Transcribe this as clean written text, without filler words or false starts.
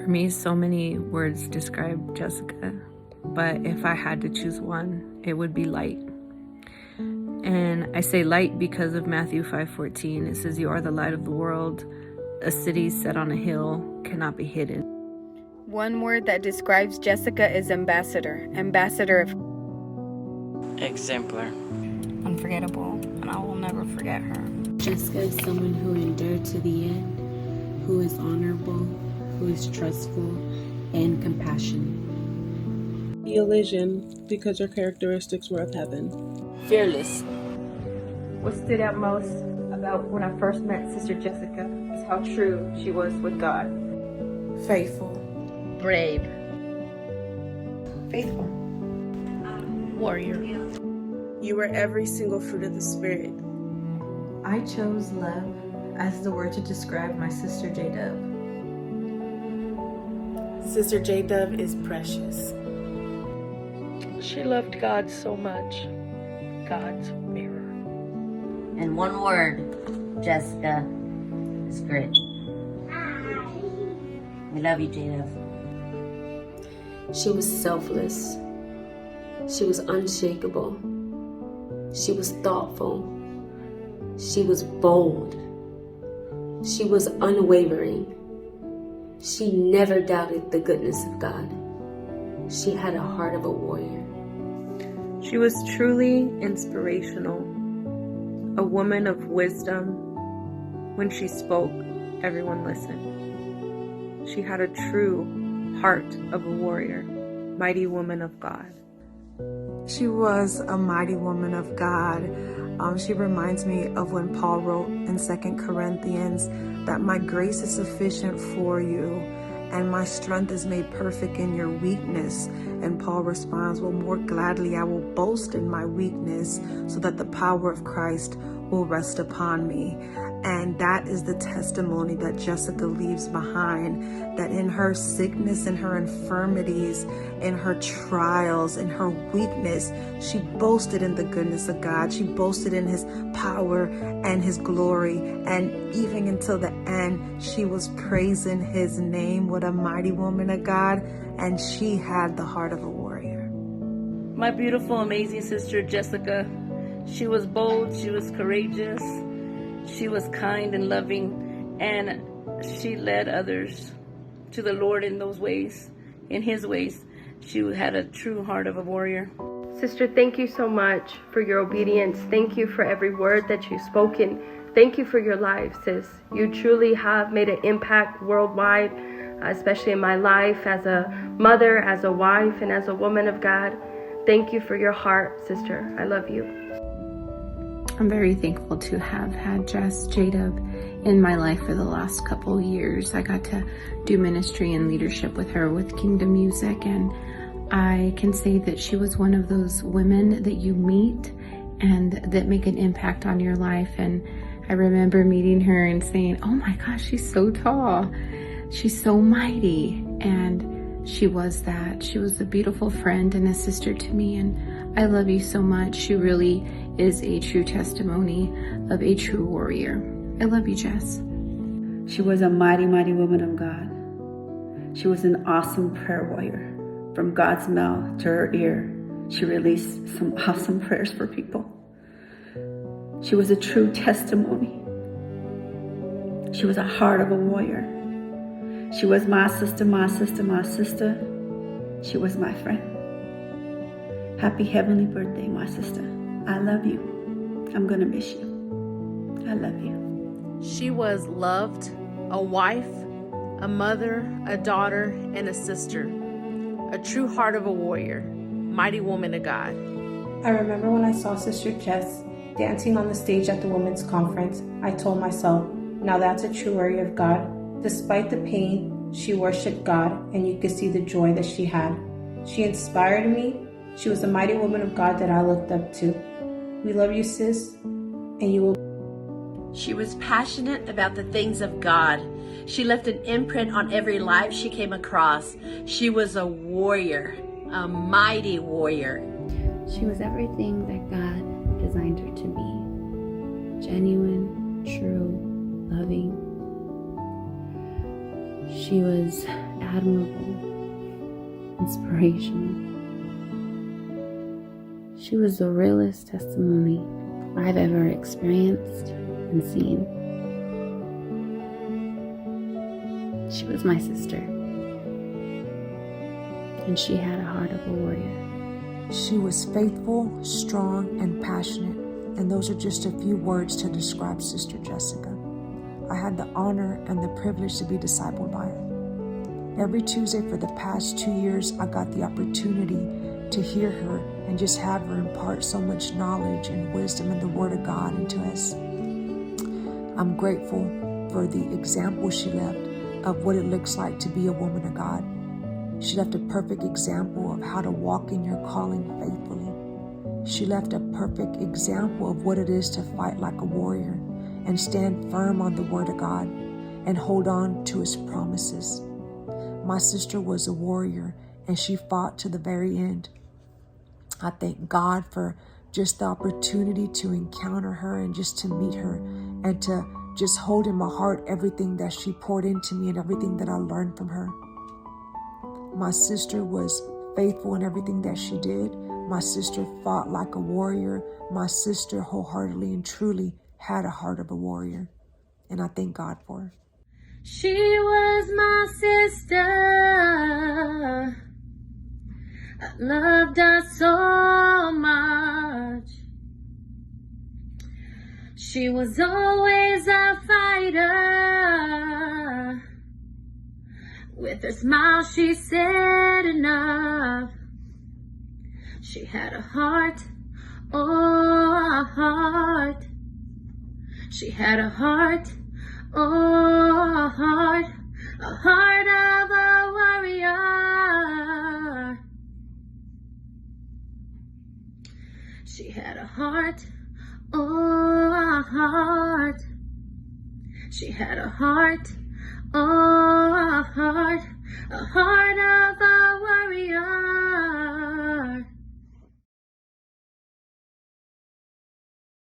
For me, so many words describe Jessica, but if I had to choose one, it would be light. And I say light because of Matthew 5:14. It says, "You are the light of the world. A city set on a hill cannot be hidden." One word that describes Jessica is ambassador. Ambassador of exemplar, unforgettable, and I will never forget her. Jessica is someone who endured to the end, who is honorable, who is trustful, and compassionate. Elysian, because her characteristics were of heaven. fearless, What stood out most about when I first met Sister Jessica is how true she was with God. Faithful. brave, Faithful. Warrior. You were every single fruit of the Spirit. I chose love as the word to describe my sister Jdove. Sister Jdove is precious. She loved God so much. God's mirror. In one word, Jessica is grit. We love you, Jdove. She was selfless. She was unshakable. She was thoughtful. She was bold. She was unwavering. She never doubted the goodness of God. She had a heart of a warrior. She was truly inspirational, a woman of wisdom. When she spoke, everyone listened. She had a true heart of a warrior, mighty woman of God. She was a mighty woman of God. She reminds me of when Paul wrote in 2 Corinthians that my grace is sufficient for you and my strength is made perfect in your weakness. And Paul responds, well, more gladly I will boast in my weakness so that the power of Christ will rest upon me. And that is the testimony that Jessica leaves behind, that in her sickness, in her infirmities, in her trials, in her weakness, she boasted in the goodness of God. She boasted in his power and his glory. And even until the end, she was praising his name. What a mighty woman of God. And she had the heart of a warrior. My beautiful, amazing sister, Jessica. She was bold, she was courageous, she was kind and loving, and she led others to the Lord in those ways, in his ways. She had a true heart of a warrior. Sister, thank you so much for your obedience. Thank you for every word that you've spoken. Thank you for your life, sis. You truly have made an impact worldwide, especially in my life as a mother, as a wife, and as a woman of God. Thank you for your heart, sister. I love you. I'm very thankful to have had Jdove in my life for the last couple years. I got to do ministry and leadership with her with Kingdom Music, and I can say that she was one of those women that you meet and that make an impact on your life. And I remember meeting her and saying, oh my gosh, she's so tall. She's so mighty. And she was that. She was a beautiful friend and a sister to me. And I love you so much. She really is a true testimony of a true warrior. I love you, Jess. She was a mighty, mighty woman of God. She was an awesome prayer warrior. From God's mouth to her ear, she released some awesome prayers for people. She was a true testimony. She was a heart of a warrior. She was my sister, my sister, my sister. She was my friend. Happy heavenly birthday, my sister. I love you. I'm gonna miss you. I love you. She was loved, a wife, a mother, a daughter, and a sister. A true heart of a warrior, mighty woman of God. I remember when I saw Sister Jess dancing on the stage at the women's conference, I told myself, now that's a true warrior of God. Despite the pain, she worshiped God, and you could see the joy that she had. She inspired me. She was a mighty woman of God that I looked up to. We love you, sis, and you will. She was passionate about the things of God. She left an imprint on every life she came across. She was a warrior, a mighty warrior. She was everything that God designed her to be. Genuine, true, loving. She was admirable, inspirational. She was the realest testimony I've ever experienced and seen. She was my sister, and she had a heart of a warrior. She was faithful, strong, and passionate, and those are just a few words to describe Sister Jessica. I had the honor and the privilege to be discipled by her. Every Tuesday for the past 2 years, I got the opportunity to hear her and just have her impart so much knowledge and wisdom and the Word of God into us. I'm grateful for the example she left of what it looks like to be a woman of God. She left a perfect example of how to walk in your calling faithfully. She left a perfect example of what it is to fight like a warrior and stand firm on the Word of God and hold on to His promises. My sister was a warrior and she fought to the very end. I thank God for just the opportunity to encounter her and just to meet her and to just hold in my heart everything that she poured into me and everything that I learned from her. My sister was faithful in everything that she did. My sister fought like a warrior. My sister wholeheartedly and truly had a heart of a warrior. And I thank God for her. She was my sister. I loved her so much. She was always a fighter. With her smile she said enough. She had a heart, oh, a heart. She had a heart, oh, a heart of a warrior. She had a heart, oh, a heart. She had a heart, oh, a heart of a